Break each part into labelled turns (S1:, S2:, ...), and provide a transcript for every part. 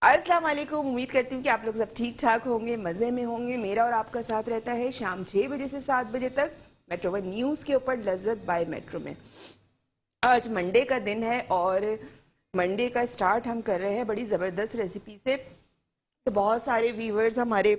S1: अस्सलाम वालेकुम। उम्मीद करती हूँ कि आप लोग सब ठीक ठाक होंगे, मज़े में होंगे। मेरा और आपका साथ रहता है शाम 6 बजे से 7 बजे तक मेट्रो वन न्यूज़ के ऊपर लज्जत बाय मेट्रो में। आज मंडे का दिन है और मंडे का स्टार्ट हम कर रहे हैं बड़ी ज़बरदस्त रेसिपी से। तो बहुत सारे व्यूवर्स हमारे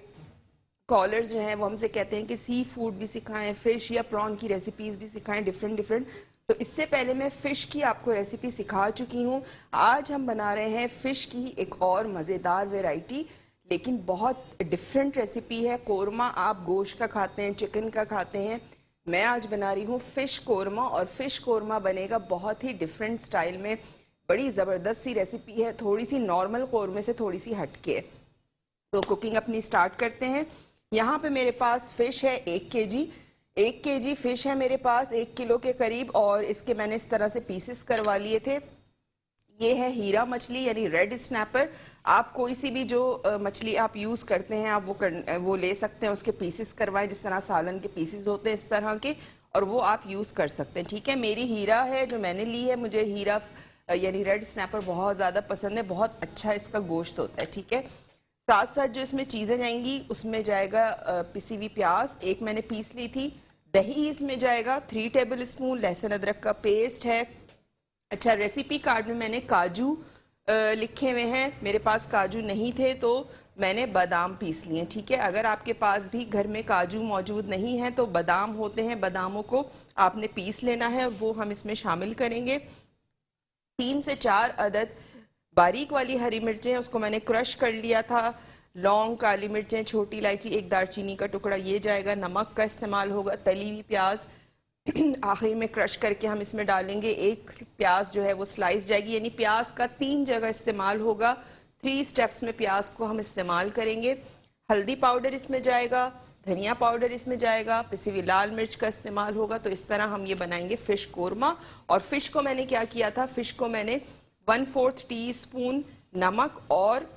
S1: कॉलर्स जो हैं वो हमसे कहते हैं कि सी फूड भी सिखाएं, फ़िश या प्रॉन की रेसिपीज़ भी सिखाएं, डिफरेंट डिफरेंट। तो इससे पहले मैं फ़िश की आपको रेसिपी सिखा चुकी हूँ। आज हम बना रहे हैं फ़िश की एक और मज़ेदार वेराइटी, लेकिन बहुत डिफरेंट रेसिपी है। कोरमा आप गोश्त का खाते हैं, चिकन का खाते हैं, मैं आज बना रही हूँ फ़िश कोरमा। और फ़िश कोरमा बनेगा बहुत ही डिफरेंट स्टाइल में। बड़ी ज़बरदस्त सी रेसिपी है, थोड़ी सी नॉर्मल कोरमे से थोड़ी सी हटके है। तो कुकिंग अपनी स्टार्ट करते हैं। यहाँ पे मेरे पास फ़िश है 1 kg। 1 kg फ़िश है मेरे पास, 1 किलो के करीब। और इसके मैंने इस तरह से पीसेस करवा लिए थे। ये है हीरा मछली यानी रेड स्नैपर। आप कोई सी भी जो मछली आप यूज़ करते हैं आप वो ले सकते हैं, उसके पीसेस करवाएं, जिस तरह सालन के पीसेस होते हैं इस तरह के, और वो आप यूज़ कर सकते हैं। ठीक है, मेरी हीरा है जो मैंने ली है। मुझे हीरा यानी रेड स्नैपर बहुत ज़्यादा पसंद है, बहुत अच्छा इसका गोश्त होता है। ठीक है, साथ साथ जो इसमें चीज़ें जाएंगी उसमें जाएगा पिसी हुई प्याज, एक मैंने पीस ली थी। दही इसमें जाएगा 3 टेबल स्पून। लहसुन अदरक का पेस्ट है। अच्छा, रेसिपी कार्ड में मैंने काजू लिखे हुए हैं, मेरे पास काजू नहीं थे तो मैंने बादाम पीस लिए। ठीक है, अगर आपके पास भी घर में काजू मौजूद नहीं है तो बादाम होते हैं, बादामों को आपने पीस लेना है और वो हम इसमें शामिल करेंगे। 3 से 4 अदद बारीक वाली हरी मिर्चें, उसको मैंने क्रश कर लिया था। लौंग, काली मिर्चें, छोटी इलायची, एक दालचीनी का टुकड़ा ये जाएगा। नमक का इस्तेमाल होगा। तली हुई प्याज आखिर में क्रश करके हम इसमें डालेंगे। एक प्याज जो है वो स्लाइस जाएगी, यानी प्याज का 3 जगह इस्तेमाल होगा। 3 स्टेप्स में प्याज को हम इस्तेमाल करेंगे। हल्दी पाउडर इसमें जाएगा, धनिया पाउडर इसमें जाएगा, पिसी हुई लाल मिर्च का इस्तेमाल होगा। तो इस तरह हम ये बनाएंगे फ़िश कोरमा। और फ़िश को मैंने क्या किया था, फ़िश को मैंने 1/4 टीस्पून नमक और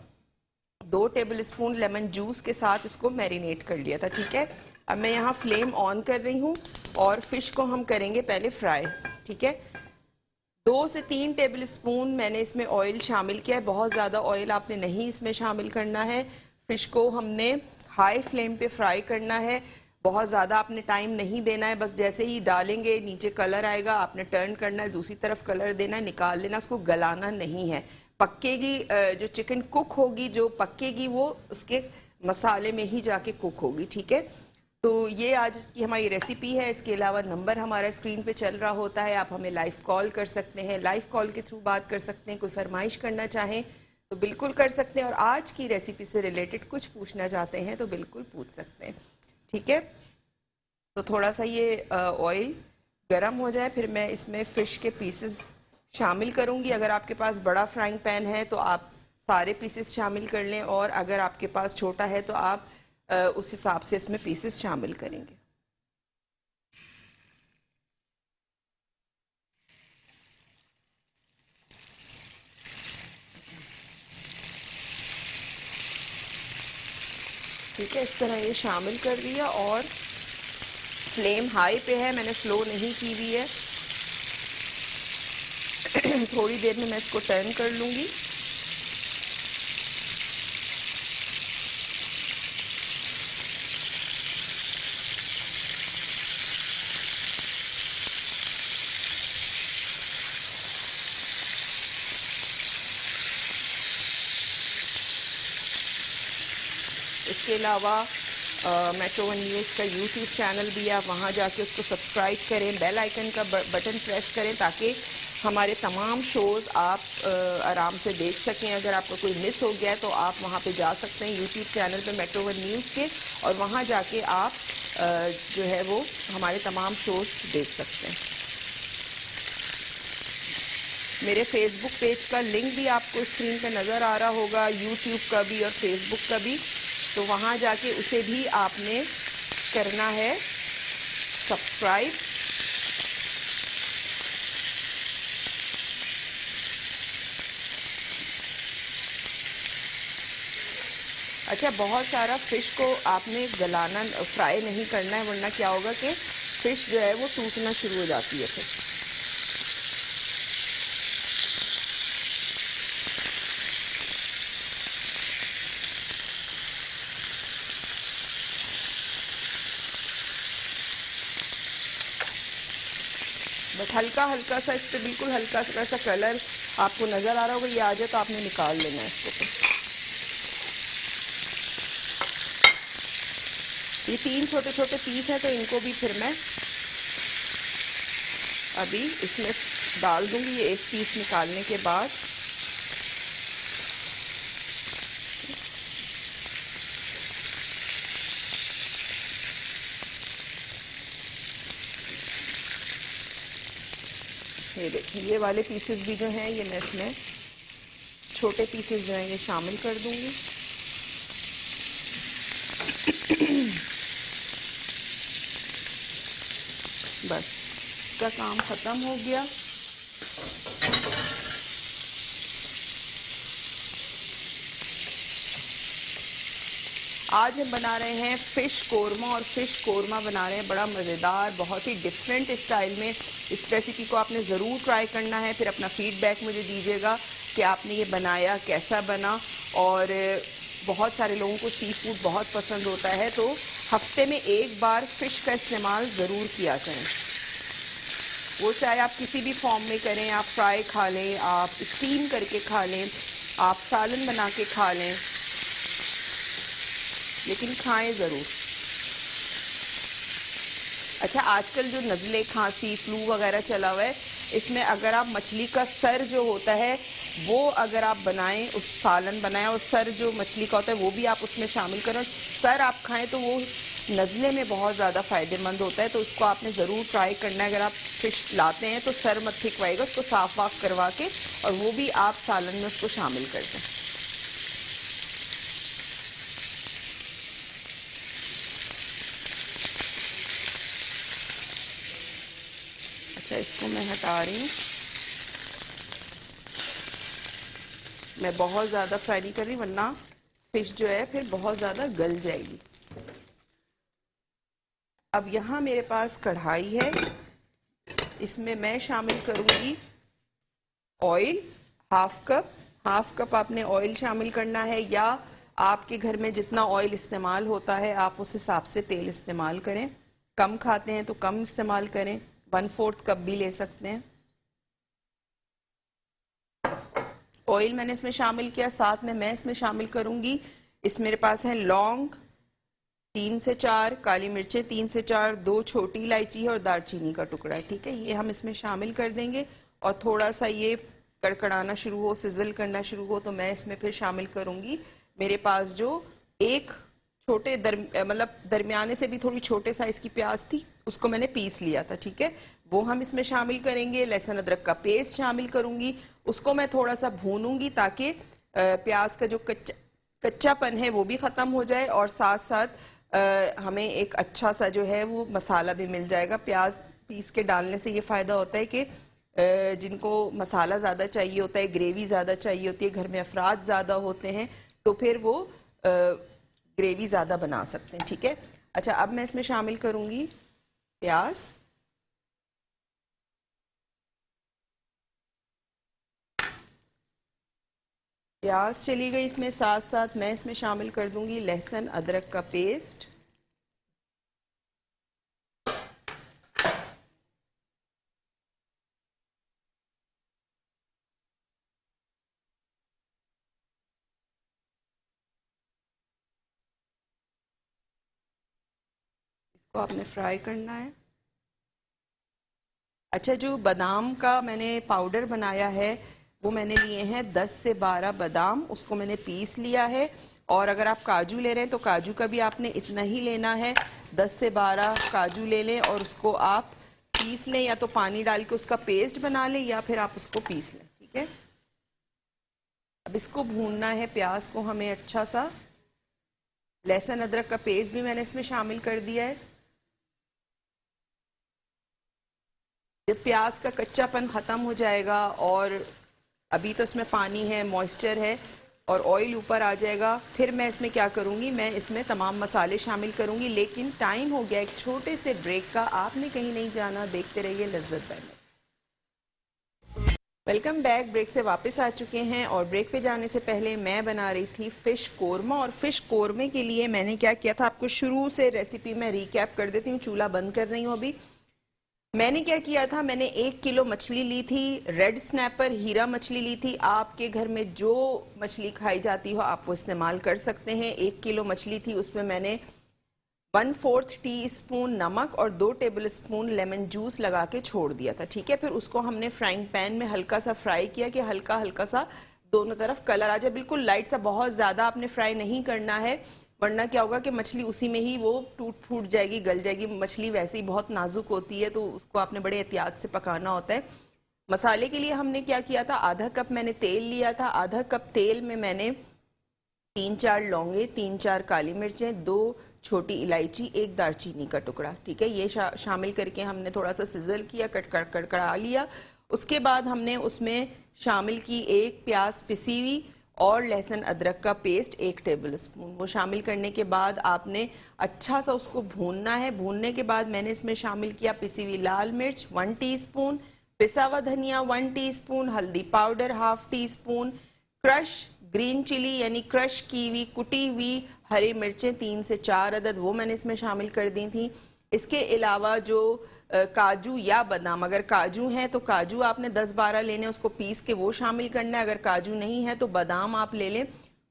S1: 2 टेबल स्पून लेमन जूस के साथ इसको मैरिनेट कर लिया था। ठीक है, अब मैं यहाँ फ्लेम ऑन कर रही हूँ और फ़िश को हम करेंगे पहले फ्राई। ठीक है, 2 से 3 टेबल स्पून मैंने इसमें ऑयल शामिल किया है। बहुत ज़्यादा ऑयल आपने नहीं इसमें शामिल करना है। फ़िश को हमने हाई फ्लेम पे फ्राई करना है, बहुत ज़्यादा आपने टाइम नहीं देना है। बस जैसे ही डालेंगे नीचे कलर आएगा, आपने टर्न करना है, दूसरी तरफ कलर देना है, निकाल लेना, उसको गलाना नहीं है। पक्केगी, जो चिकन कुक होगी, जो पक्केगी वो उसके मसाले में ही जाके कुक होगी। ठीक है, तो ये आज की हमारी रेसिपी है। इसके अलावा नंबर हमारा स्क्रीन पे चल रहा होता है, आप हमें लाइव कॉल कर सकते हैं, लाइव कॉल के थ्रू बात कर सकते हैं। कोई फरमाइश करना चाहें तो बिल्कुल कर सकते हैं, और आज की रेसिपी से रिलेटेड कुछ पूछना चाहते हैं तो बिल्कुल पूछ सकते हैं। ठीक है, तो थोड़ा सा ये ऑयल गर्म हो जाए फिर मैं इसमें फ़िश के पीसेस शामिल करूँगी। अगर आपके पास बड़ा फ्राइंग पैन है तो आप सारे पीसेस शामिल कर लें, और अगर आपके पास छोटा है तो आप उस हिसाब से इसमें पीसेस शामिल करेंगे। ठीक है, इस तरह ये शामिल कर दिया और फ्लेम हाई पे है, मैंने स्लो नहीं की हुई है। थोड़ी देर में मैं इसको टर्न कर लूँगी। इसके अलावा मेट्रो वन न्यूज़ का यूट्यूब चैनल भी है, आप वहाँ जाके उसको सब्सक्राइब करें, बेल आइकन का बटन प्रेस करें ताकि हमारे तमाम शोज़ आप आराम से देख सकें। अगर आपका कोई मिस हो गया है तो आप वहाँ पे जा सकते हैं यूट्यूब चैनल पे मेट्रो वन न्यूज़ के, और वहाँ जाके आप जो है वो हमारे तमाम शोज़ देख सकते हैं। मेरे फेसबुक पेज का लिंक भी आपको स्क्रीन पे नज़र आ रहा होगा, यूट्यूब का भी और फेसबुक का भी। तो वहाँ जाके उसे भी आपने करना है सब्सक्राइब। अच्छा, बहुत सारा फ़िश को आपने गलाना, फ्राई नहीं करना है, वरना क्या होगा कि फ़िश जो है वो टूटना शुरू हो जाती है फिर। बट हल्का हल्का सा इस पर बिल्कुल हल्का सा कलर आपको नज़र आ रहा होगा, ये आ जाए तो आपने निकाल लेना है इसको। ये 3 छोटे छोटे पीस हैं, तो इनको भी फिर मैं अभी इसमें डाल दूंगी। ये एक पीस निकालने के बाद ये देखिए, ये वाले पीसेस भी जो हैं ये मैं इसमें छोटे पीसेस जो हैं ये शामिल कर दूंगी। बस इसका काम ख़त्म हो गया। आज हम बना रहे हैं फ़िश कोरमा, और फ़िश कोरमा बना रहे हैं बड़ा मज़ेदार, बहुत ही डिफरेंट स्टाइल में। इस रेसिपी को आपने ज़रूर ट्राई करना है, फिर अपना फीडबैक मुझे दीजिएगा कि आपने ये बनाया कैसा बना। और बहुत सारे लोगों को सी फूड बहुत पसंद होता है, तो हफ्ते में एक बार फ़िश का इस्तेमाल ज़रूर किया करें। वो चाहे आप किसी भी फॉर्म में करें, आप फ्राई खा लें, आप स्टीम करके खा लें, आप सालन बना के खा लें, लेकिन खाएं ज़रूर। अच्छा, आजकल जो नज़ले, खांसी, फ्लू वगैरह चला हुआ है, इसमें अगर आप मछली का सर जो होता है वो अगर आप बनाएं, उस सालन बनाएं, और सर जो मछली का होता है वो भी आप उसमें शामिल करें, सर आप खाएं, तो वो नज़ले में बहुत ज़्यादा फ़ायदेमंद होता है। तो उसको आपने ज़रूर ट्राई करना है। अगर आप फ़िश लाते हैं तो सर मत फेंकवाइएगा, उसको साफ़ वाफ करवा के, और वो भी आप सालन में उसको शामिल कर दें। अच्छा, इसको मैं हटा रही हूँ। मैं बहुत ज़्यादा फ्राई नहीं कर रही, वरना फ़िश जो है फिर बहुत ज़्यादा गल जाएगी। अब यहाँ मेरे पास कढ़ाई है, इसमें मैं शामिल करूँगी ऑयल, हाफ कप आपने ऑयल शामिल करना है, या आपके घर में जितना ऑयल इस्तेमाल होता है आप उस हिसाब से तेल इस्तेमाल करें। कम खाते हैं तो कम इस्तेमाल करें, 1/4 कप भी ले सकते हैं। ऑयल मैंने इसमें शामिल किया, साथ में मैं इसमें शामिल करूँगी, इस मेरे पास है लौंग 3 से 4, काली मिर्चें 3 से 4, 2 छोटी इलायची है, और दालचीनी का टुकड़ा है। ठीक है, ये हम इसमें शामिल कर देंगे। और थोड़ा सा ये कड़कड़ाना शुरू हो, सिजल करना शुरू हो, तो मैं इसमें फिर शामिल करूँगी मेरे पास जो एक छोटे मतलब दरमियाने से भी थोड़ी छोटे साइज़ की प्याज थी, उसको मैंने पीस लिया था। ठीक है, वो हम इसमें शामिल करेंगे। लहसुन अदरक का पेस्ट शामिल करूँगी, उसको मैं थोड़ा सा भूनूंगी ताकि प्याज का जो कच्चापन है वो भी ख़त्म हो जाए, और साथ साथ हमें एक अच्छा सा जो है वो मसाला भी मिल जाएगा। प्याज पीस के डालने से ये फ़ायदा होता है कि जिनको मसाला ज़्यादा चाहिए होता है, ग्रेवी ज़्यादा चाहिए होती है, घर में अफराद ज़्यादा होते हैं, तो फिर वो ग्रेवी ज़्यादा बना सकते हैं। ठीक है, अच्छा, अब मैं इसमें शामिल करूँगी प्याज। प्याज चली गई इसमें, साथ साथ मैं इसमें शामिल कर दूंगी लहसुन अदरक का पेस्ट। इसको आपने फ्राई करना है। अच्छा, जो बादाम का मैंने पाउडर बनाया है वो मैंने लिए हैं 10 से 12 बादाम, उसको मैंने पीस लिया है। और अगर आप काजू ले रहे हैं तो काजू का भी आपने इतना ही लेना है, 10 से 12 काजू ले लें और उसको आप पीस लें, या तो पानी डाल के उसका पेस्ट बना लें, या फिर आप उसको पीस लें। ठीक है, अब इसको भूनना है प्याज को हमें अच्छा सा। लहसुन अदरक का पेस्ट भी मैंने इसमें शामिल कर दिया है। जब प्याज का कच्चापन ख़त्म हो जाएगा, और अभी तो इसमें पानी है, मॉइस्चर है, और ऑयल ऊपर आ जाएगा, फिर मैं इसमें क्या करूँगी, मैं इसमें तमाम मसाले शामिल करूँगी। लेकिन टाइम हो गया एक छोटे से ब्रेक का, आपने कहीं नहीं जाना, देखते रहिए लज्जत by metro. Welcome back, break से वापस आ चुके हैं, और ब्रेक पे जाने से पहले मैं बना रही थी फ़िश कोरमा। और फ़िश कोरमे के लिए मैंने क्या किया था, आपको शुरू से रेसिपी में रिकैप कर देती हूँ। चूल्हा बंद कर रही हूँ अभी। मैंने क्या किया था, मैंने 1 किलो मछली ली थी, रेड स्नैपर हीरा मछली ली थी। आपके घर में जो मछली खाई जाती हो आप वो इस्तेमाल कर सकते हैं। 1 किलो मछली थी, उसमें मैंने 1/4 टीस्पून नमक और 2 टेबल स्पून लेमन जूस लगा के छोड़ दिया था। ठीक है, फिर उसको हमने फ्राइंग पैन में हल्का सा फ्राई किया कि हल्का हल्का सा दोनों तरफ कलर आ जाए, बिल्कुल लाइट सा, बहुत ज़्यादा आपने फ्राई नहीं करना है, वरना क्या होगा कि मछली उसी में ही वो टूट फूट जाएगी, गल जाएगी। मछली वैसे ही बहुत नाजुक होती है, तो उसको आपने बड़े एहतियात से पकाना होता है। मसाले के लिए हमने क्या किया था, आधा कप मैंने तेल लिया था। आधा कप तेल में मैंने 3-4 लौंगे, 3-4 काली मिर्चें, 2 छोटी इलायची, 1 दालचीनी का टुकड़ा, ठीक है, ये शामिल करके हमने थोड़ा सा सिजल किया, कड़कड़ा लिया। उसके बाद हमने उसमें शामिल की 1 प्याज पिसी हुई और लहसुन अदरक का पेस्ट 1 टेबल स्पून। वो शामिल करने के बाद आपने अच्छा सा उसको भूनना है। भूनने के बाद मैंने इसमें शामिल किया पिसी हुई लाल मिर्च 1 टीस्पून, पिसा हुआ धनिया 1 टीस्पून, हल्दी powder 1/2 teaspoon, crush green chilli यानी क्रश की हुई कुटी हुई हरी मिर्चें 3 से 4 अदद, वो मैंने इसमें शामिल कर दी थी। इसके अलावा जो काजू या बादाम, अगर काजू हैं तो काजू आपने 10-12 लेने, उसको पीस के वो शामिल करना है। अगर काजू नहीं है तो बादाम आप ले लें,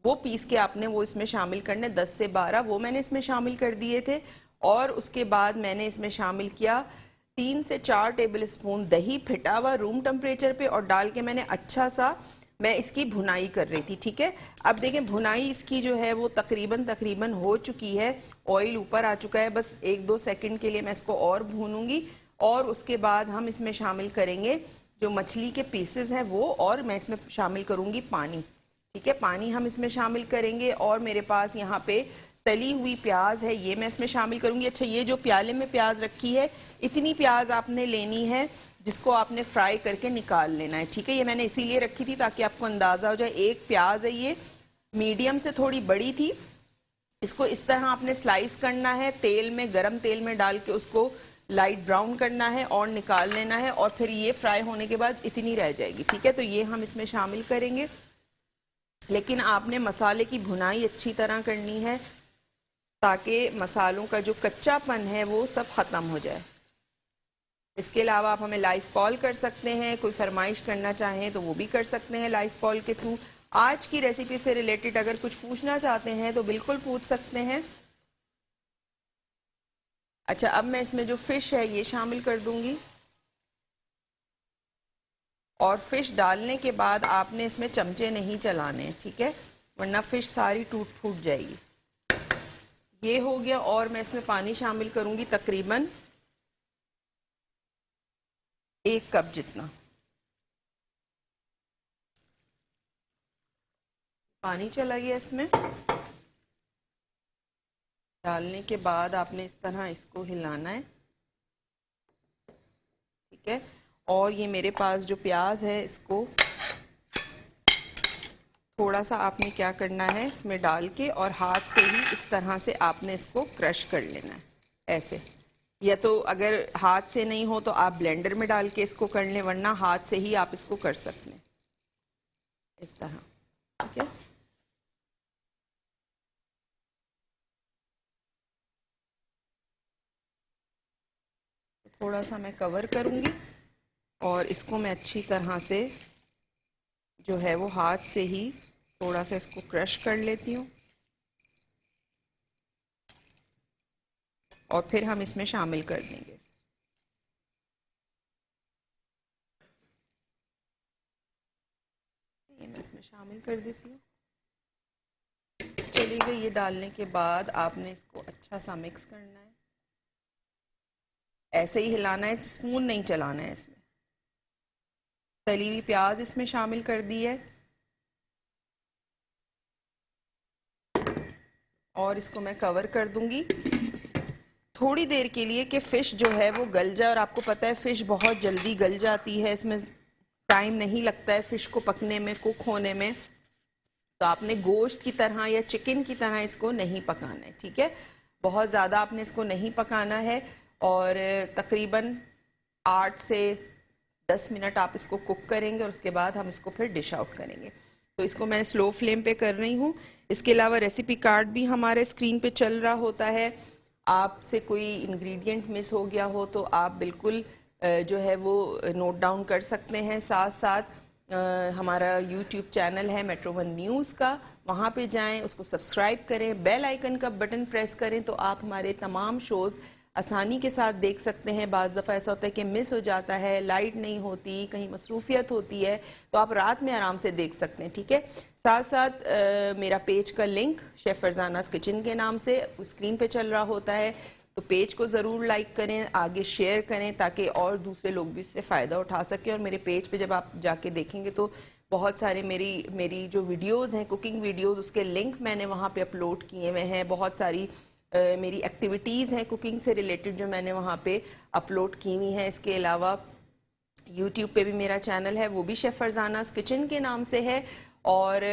S1: वो पीस के आपने वो इसमें शामिल करने, 10 से 12 वो मैंने इसमें शामिल कर दिए थे। और उसके बाद मैंने इसमें शामिल किया 3 से 4 टेबल स्पून दही, फिटा हुआ रूम टेम्परेचर पे, और डाल के मैंने अच्छा सा मैं इसकी भुनाई कर रही थी। ठीक है, अब देखें भुनाई इसकी जो है वो तकरीबन हो चुकी है, ऑयल ऊपर आ चुका है। बस 1-2 सेकंड के लिए मैं इसको और भूनूंगी, और उसके बाद हम इसमें शामिल करेंगे जो मछली के पीसेस हैं वो, और मैं इसमें शामिल करूंगी पानी। ठीक है, पानी हम इसमें शामिल करेंगे, और मेरे पास यहाँ पे तली हुई प्याज है, ये मैं इसमें शामिल करूंगी। अच्छा, ये जो प्याले में प्याज रखी है, इतनी प्याज आपने लेनी है जिसको आपने फ्राई करके निकाल लेना है। ठीक है, ये मैंने इसीलिए रखी थी ताकि आपको अंदाज़ा हो जाए। 1 प्याज है, ये मीडियम से थोड़ी बड़ी थी। इसको इस तरह आपने स्लाइस करना है, तेल में, गरम तेल में डाल के उसको लाइट ब्राउन करना है और निकाल लेना है, और फिर ये फ्राई होने के बाद इतनी रह जाएगी। ठीक है, तो ये हम इसमें शामिल करेंगे, लेकिन आपने मसाले की भुनाई अच्छी तरह करनी है ताकि मसालों का जो कच्चापन है वो सब ख़त्म हो जाए। इसके अलावा आप हमें लाइव कॉल कर सकते हैं, कोई फरमाइश करना चाहें तो वो भी कर सकते हैं लाइव कॉल के थ्रू। आज की रेसिपी से रिलेटेड अगर कुछ पूछना चाहते हैं तो बिल्कुल पूछ सकते हैं। अच्छा, अब मैं इसमें जो फ़िश है ये शामिल कर दूंगी, और फ़िश डालने के बाद आपने इसमें चमचे नहीं चलाने हैं, ठीक है, वरना फ़िश सारी टूट फूट जाएगी। ये हो गया, और मैं इसमें पानी शामिल करूंगी तकरीबन 1 कप जितना। पानी चला गया इसमें। डालने के बाद आपने इस तरह इसको हिलाना है, ठीक है। और ये मेरे पास जो प्याज है इसको थोड़ा सा आपने क्या करना है, इसमें डाल के और हाथ से ही इस तरह से आपने इसको क्रश कर लेना है, ऐसे। या तो अगर हाथ से नहीं हो तो आप ब्लेंडर में डाल के इसको कर लें, वरना हाथ से ही आप इसको कर सकते हैं इस तरह, ठीक है। थोड़ा सा मैं कवर करूंगी और इसको मैं अच्छी तरह से जो है वो हाथ से ही थोड़ा सा इसको क्रश कर लेती हूँ, और फिर हम इसमें शामिल कर देंगे। ये मैं इसमें शामिल कर देती हूँ। चलिए, ये डालने के बाद आपने इसको अच्छा सा मिक्स करना है, ऐसे ही हिलाना है, स्पून नहीं चलाना है। इसमें तली हुई प्याज इसमें शामिल कर दी है, और इसको मैं कवर कर दूंगी थोड़ी देर के लिए कि फ़िश जो है वो गल जाए। और आपको पता है फ़िश बहुत जल्दी गल जाती है, इसमें टाइम नहीं लगता है फ़िश को पकने में, कुक होने में। तो आपने गोश्त की तरह या चिकन की तरह इसको नहीं पकाना है, ठीक है। बहुत ज़्यादा आपने इसको नहीं पकाना है, और तकरीबन 8 से 10 मिनट आप इसको कुक करेंगे, और उसके बाद हम इसको फिर डिश आउट करेंगे। तो इसको मैं स्लो फ्लेम पे कर रही हूँ। इसके अलावा रेसिपी कार्ड भी हमारे स्क्रीन पे चल रहा होता है। आपसे कोई इंग्रेडिएंट मिस हो गया हो तो आप बिल्कुल जो है वो नोट डाउन कर सकते हैं। साथ साथ हमारा यूट्यूब चैनल है मेट्रो वन न्यूज़ का, वहाँ पे जाएं, उसको सब्सक्राइब करें, बेल आइकन का बटन प्रेस करें तो आप हमारे तमाम शोज़ आसानी के साथ देख सकते हैं। बाज़ दफ़ा ऐसा होता है कि मिस हो जाता है, लाइट नहीं होती, कहीं मसरूफियत होती है, तो आप रात में आराम से देख सकते हैं, ठीक है। साथ साथ मेरा पेज का लिंक शेफ़ फरजानास किचन के नाम से स्क्रीन पे चल रहा होता है, तो पेज को ज़रूर लाइक करें, आगे शेयर करें ताकि और दूसरे लोग भी इससे फ़ायदा उठा सकें। और मेरे पेज पे जब आप जाके देखेंगे तो बहुत सारे मेरी जो वीडियोस हैं, कुकिंग वीडियोस, उसके लिंक मैंने वहाँ पे अपलोड किए हुए हैं। बहुत सारी मेरी एक्टिविटीज़ हैं कुकिंग से रिलेटेड जो मैंने वहाँ पे अपलोड की हुई हैं। इसके अलावा यूट्यूब पे भी मेरा चैनल है, वो भी शेफ़ फरजानास किचन के नाम से है। और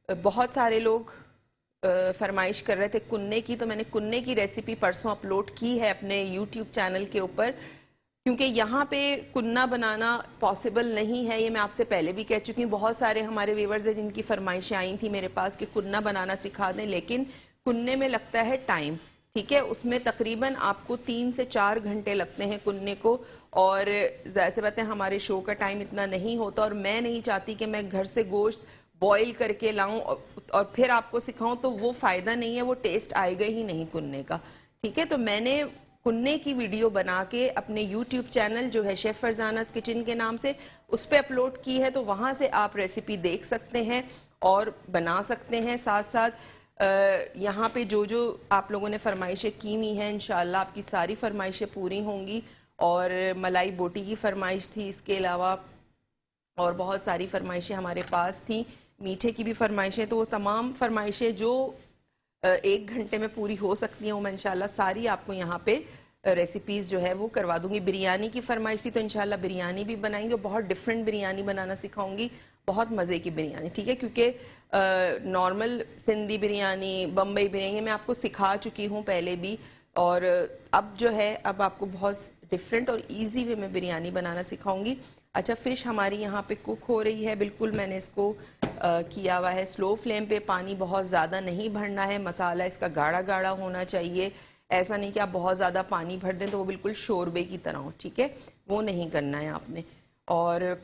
S1: बहुत सारे लोग फरमाइश कर रहे थे कुन्ने की, तो मैंने कुन्ने की रेसिपी परसों अपलोड की है अपने यूट्यूब चैनल के ऊपर, क्योंकि यहाँ पे कुन्ना बनाना पॉसिबल नहीं है, ये मैं आपसे पहले भी कह चुकी हूँ। बहुत सारे हमारे व्यूवर्स हैं जिनकी फरमाइशें आई थी मेरे पास कि कुन्ना बनाना सिखा दें, लेकिन कुन्ने में लगता है टाइम, ठीक है। उसमें तकरीबन आपको 3 से 4 घंटे लगते हैं कुन्ने को, और ज़ाहिर सी बात है हमारे शो का टाइम इतना नहीं होता, और मैं नहीं चाहती कि मैं घर से गोश्त बॉईल करके लाऊं और फिर आपको सिखाऊं, तो वो फ़ायदा नहीं है, वो टेस्ट आएगा ही नहीं कुन्ने का, ठीक है। तो मैंने कुन्ने की वीडियो बना के अपने यूट्यूब चैनल जो है शेफ़ फरजानास किचन के नाम से, उस पर अपलोड की है, तो वहाँ से आप रेसिपी देख सकते हैं और बना सकते हैं। साथ साथ यहाँ पे जो जो आप लोगों ने फरमाइशें की हुई हैं, इंशाल्लाह आपकी सारी फरमाइशें पूरी होंगी। और मलाई बोटी की फरमाइश थी, इसके अलावा और बहुत सारी फरमाइशें हमारे पास थी, मीठे की भी फरमाइशें, तो वो तमाम फरमाइशें जो 1 घंटे में पूरी हो सकती हैं, वो मैं इंशाल्लाह सारी आपको यहाँ पे रेसिपीज़ जो है वो करवा दूंगी। बिरयानी की फरमाइश थी, तो इंशाल्लाह बिरयानी भी बनाएंगे, और बहुत डिफरेंट बिरयानी बनाना सिखाऊंगी, बहुत मज़े की बिरयानी, ठीक है। क्योंकि नॉर्मल सिंधी बिरयानी, बम्बई बिरयानी मैं आपको सिखा चुकी हूँ पहले भी, और अब जो है अब आपको बहुत डिफरेंट और इजी वे में बिरयानी बनाना सिखाऊंगी। अच्छा, फ़िश हमारी यहाँ पे कुक हो रही है, बिल्कुल मैंने इसको किया हुआ है स्लो फ्लेम पे, पानी बहुत ज़्यादा नहीं भरना है, मसाला इसका गाढ़ा गाढ़ा होना चाहिए, ऐसा नहीं कि आप बहुत ज़्यादा पानी भर दें तो वो बिल्कुल शोरबे की तरह हो, ठीक है, वो नहीं करना है आपने। और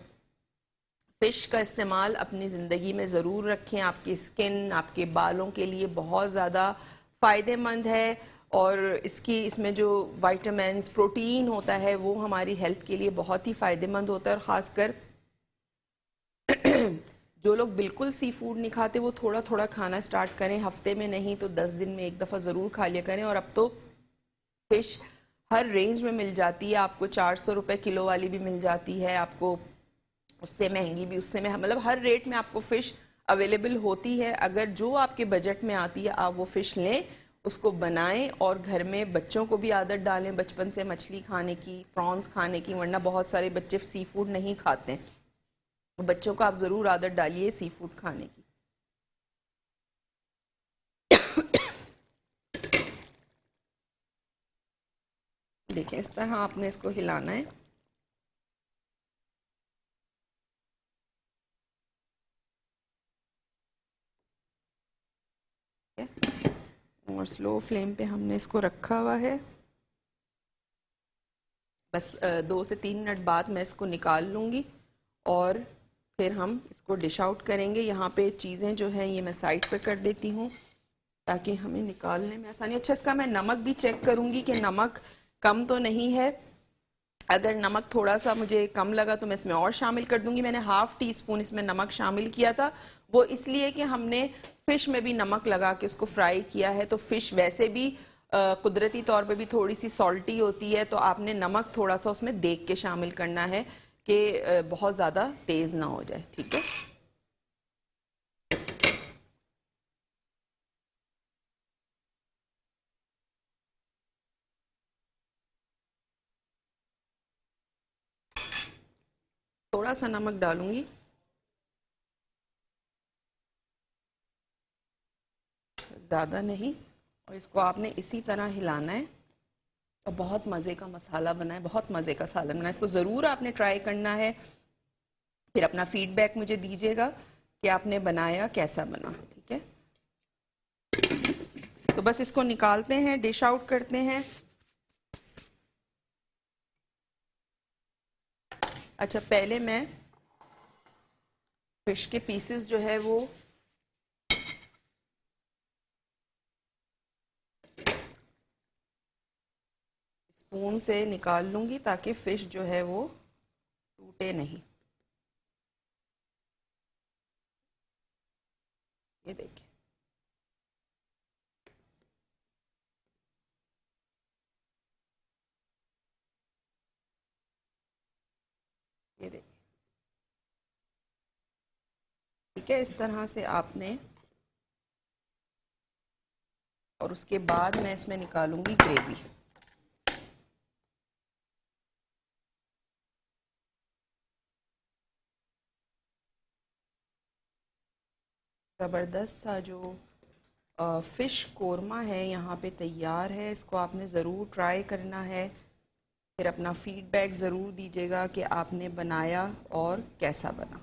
S1: फ़िश का इस्तेमाल अपनी ज़िंदगी में ज़रूर रखें, आपकी स्किन, आपके बालों के लिए बहुत ज़्यादा फ़ायदेमंद है, और इसमें जो विटामिन्स, प्रोटीन होता है वो हमारी हेल्थ के लिए बहुत ही फ़ायदेमंद होता है। और ख़ासकर जो लोग बिल्कुल सी फूड नहीं खाते वो थोड़ा थोड़ा खाना स्टार्ट करें, हफ्ते में नहीं तो 10 दिन में एक दफ़ा ज़रूर खा लिया करें। और अब तो फ़िश हर रेंज में मिल जाती है, आपको 400 रुपये किलो वाली भी मिल जाती है, आपको उससे महंगी भी, उससे में मतलब हर रेट में आपको फ़िश अवेलेबल होती है। अगर जो आपके बजट में आती है आप वो फ़िश लें, उसको बनाएं, और घर में बच्चों को भी आदत डालें बचपन से मछली खाने की, प्रॉन्स खाने की, वरना बहुत सारे बच्चे सी फूड नहीं खाते हैं, तो बच्चों को आप ज़रूर आदत डालिए सी फूड खाने की। देखें, इस तरह आपने इसको हिलाना है। और स्लो फ्लेम पे हमने इसको रखा हुआ है। बस 2 से 3 मिनट बाद मैं इसको निकाल लूँगी और फिर हम इसको डिश आउट करेंगे। यहाँ पे चीज़ें जो हैं ये मैं साइड पे कर देती हूँ ताकि हमें निकालने में आसानी। अच्छा, इसका मैं नमक भी चेक करूँगी कि नमक कम तो नहीं है। अगर नमक थोड़ा सा मुझे कम लगा तो मैं इसमें और शामिल कर दूंगी। मैंने ½ टीस्पून इसमें नमक शामिल किया था, वो इसलिए कि हमने फ़िश में भी नमक लगा के उसको फ्राई किया है, तो फ़िश वैसे भी कुदरती तौर पे भी थोड़ी सी सॉल्टी होती है, तो आपने नमक थोड़ा सा उसमें देख के शामिल करना है कि बहुत ज़्यादा तेज़ ना हो जाए, ठीक है। थोड़ा सा नमक डालूंगी, ज़्यादा नहीं, और इसको आपने इसी तरह हिलाना है। और बहुत मज़े का मसाला बना है, बहुत मज़े का सालन बना है, इसको ज़रूर आपने ट्राई करना है। फिर अपना फीडबैक मुझे दीजिएगा कि आपने बनाया कैसा बना, ठीक है। तो बस इसको निकालते हैं, डिश आउट करते हैं। अच्छा, पहले मैं फिश के पीसेस जो है वो स्पून से निकाल लूँगी ताकि फ़िश जो है वो टूटे नहीं। ये देखिए, ये देखिए, ठीक है। इस तरह से आपने, और उसके बाद मैं इसमें निकालूंगी ग्रेवी। ज़बरदस्त सा जो फ़िश कोरमा है यहाँ पे तैयार है। इसको आपने ज़रूर ट्राई करना है, फिर अपना फीडबैक ज़रूर दीजिएगा कि आपने बनाया और कैसा बना।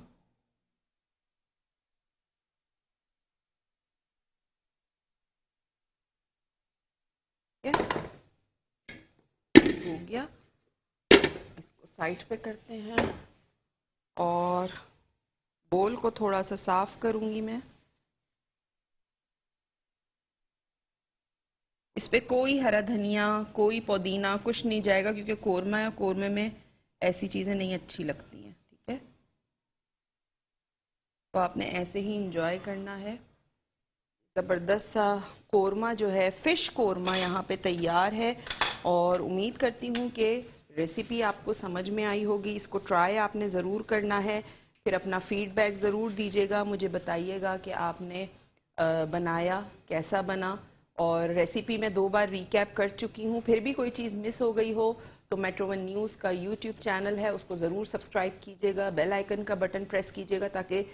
S1: हो गया, इसको साइड पे करते हैं और बोल को थोड़ा सा साफ़ करूँगी मैं। इस पे कोई हरा धनिया, कोई पुदीना, कुछ नहीं जाएगा क्योंकि कोरमा है, कोरमे में ऐसी चीज़ें नहीं अच्छी लगती हैं, ठीक है। तो आपने ऐसे ही इंजॉय करना है। ज़बरदस्त सा कोरमा जो है, फ़िश कोरमा यहाँ पे तैयार है और उम्मीद करती हूँ कि रेसिपी आपको समझ में आई होगी। इसको ट्राई आपने ज़रूर करना है, फिर अपना फीडबैक ज़रूर दीजिएगा, मुझे बताइएगा कि आपने बनाया कैसा बना। और रेसिपी मैं 2 बार रिकैप कर चुकी हूँ, फिर भी कोई चीज़ मिस हो गई हो तो मेट्रो वन न्यूज़ का यूट्यूब चैनल है, उसको ज़रूर सब्सक्राइब कीजिएगा, बेल आइकन का बटन प्रेस कीजिएगा ताकि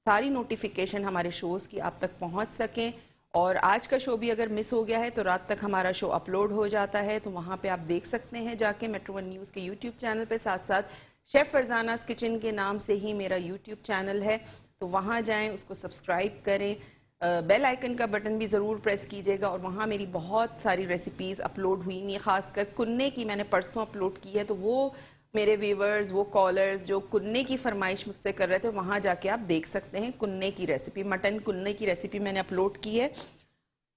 S1: सारी नोटिफिकेशन हमारे शोज़ की आप तक पहुंच सकें। और आज का शो भी अगर मिस हो गया है तो रात तक हमारा शो अपलोड हो जाता है, तो वहाँ पे आप देख सकते हैं जाके मेट्रो वन न्यूज़ के यूट्यूब चैनल पे। साथ साथ शेफ़ फरजानास किचन के नाम से ही मेरा यूट्यूब चैनल है, तो वहाँ जाएं, उसको सब्सक्राइब करें, बेल आइकन का बटन भी ज़रूर प्रेस कीजिएगा। और वहाँ मेरी बहुत सारी रेसिपीज़ अपलोड हुई हैं, ख़ासकर कुन्ने की मैंने परसों अपलोड की है, तो वो मेरे व्यूवर्स, वो कॉलर्स जो कुन्ने की फरमाइश मुझसे कर रहे थे, वहाँ जाके आप देख सकते हैं कुन्ने की रेसिपी, मटन कुन्ने की रेसिपी मैंने अपलोड की है।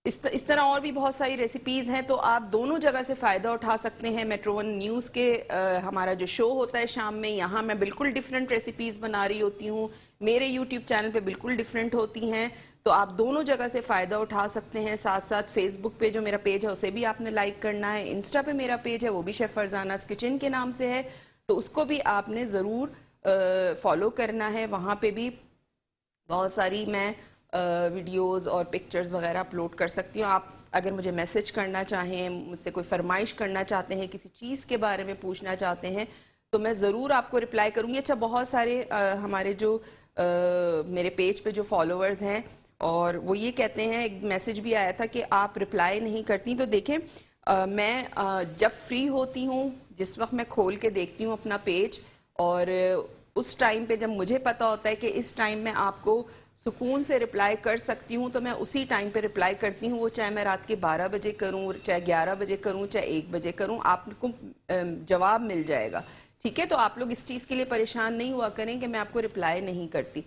S1: इस तरह और भी बहुत सारी रेसिपीज़ हैं, तो आप दोनों जगह से फ़ायदा उठा सकते हैं। मेट्रो वन न्यूज़ के हमारा जो शो होता है शाम में, यहाँ मैं बिल्कुल डिफरेंट रेसिपीज़ बना रही होती हूँ, मेरे यूट्यूब चैनल पे बिल्कुल डिफरेंट होती हैं, तो आप दोनों जगह से फ़ायदा उठा सकते हैं। साथ साथ फेसबुक पे जो मेरा पेज है उसे भी आपने लाइक करना है, इंस्टा पे मेरा पेज है वो भी शेफ़ फरजानास किचन के नाम से है, तो उसको भी आपने ज़रूर फॉलो करना है। वहाँ पे भी बहुत सारी मैं वीडियोस और पिक्चर्स वगैरह अपलोड कर सकती हूँ। आप अगर मुझे मैसेज करना चाहें, मुझसे कोई फरमाइश करना चाहते हैं, किसी चीज़ के बारे में पूछना चाहते हैं, तो मैं ज़रूर आपको रिप्लाई करूँगी। अच्छा, बहुत सारे हमारे जो मेरे पेज पे जो फॉलोअर्स हैं और वो ये कहते हैं, एक मैसेज भी आया था कि आप रिप्लाई नहीं करती, तो देखें मैं जब फ्री होती हूँ, जिस वक्त मैं खोल के देखती हूँ अपना पेज, और उस टाइम पे जब मुझे पता होता है कि इस टाइम में आपको सुकून से रिप्लाई कर सकती हूँ, तो मैं उसी टाइम पे रिप्लाई करती हूँ। वो चाहे मैं रात के 12 बजे करूँ, चाहे 11 बजे करूँ, चाहे 1 बजे करूँ, आपको जवाब मिल जाएगा, ठीक है। तो आप लोग इस चीज़ के लिए परेशान नहीं हुआ करें कि मैं आपको रिप्लाई नहीं करती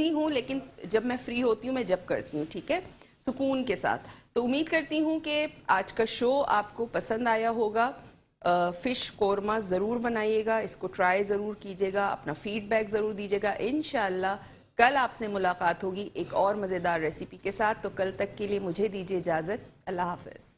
S1: हूँ, लेकिन जब मैं फ्री होती हूँ मैं जब करती हूँ, ठीक है, सुकून के साथ। तो उम्मीद करती हूँ कि आज का शो आपको पसंद आया होगा। फ़िश कोरमा ज़रूर बनाइएगा, इसको ट्राई ज़रूर कीजिएगा, अपना फीडबैक ज़रूर दीजिएगा। इंशाल्लाह कल आपसे मुलाकात होगी एक और मज़ेदार रेसिपी के साथ, तो कल तक के लिए मुझे दीजिए इजाज़त। अल्लाह हाफ़िज़।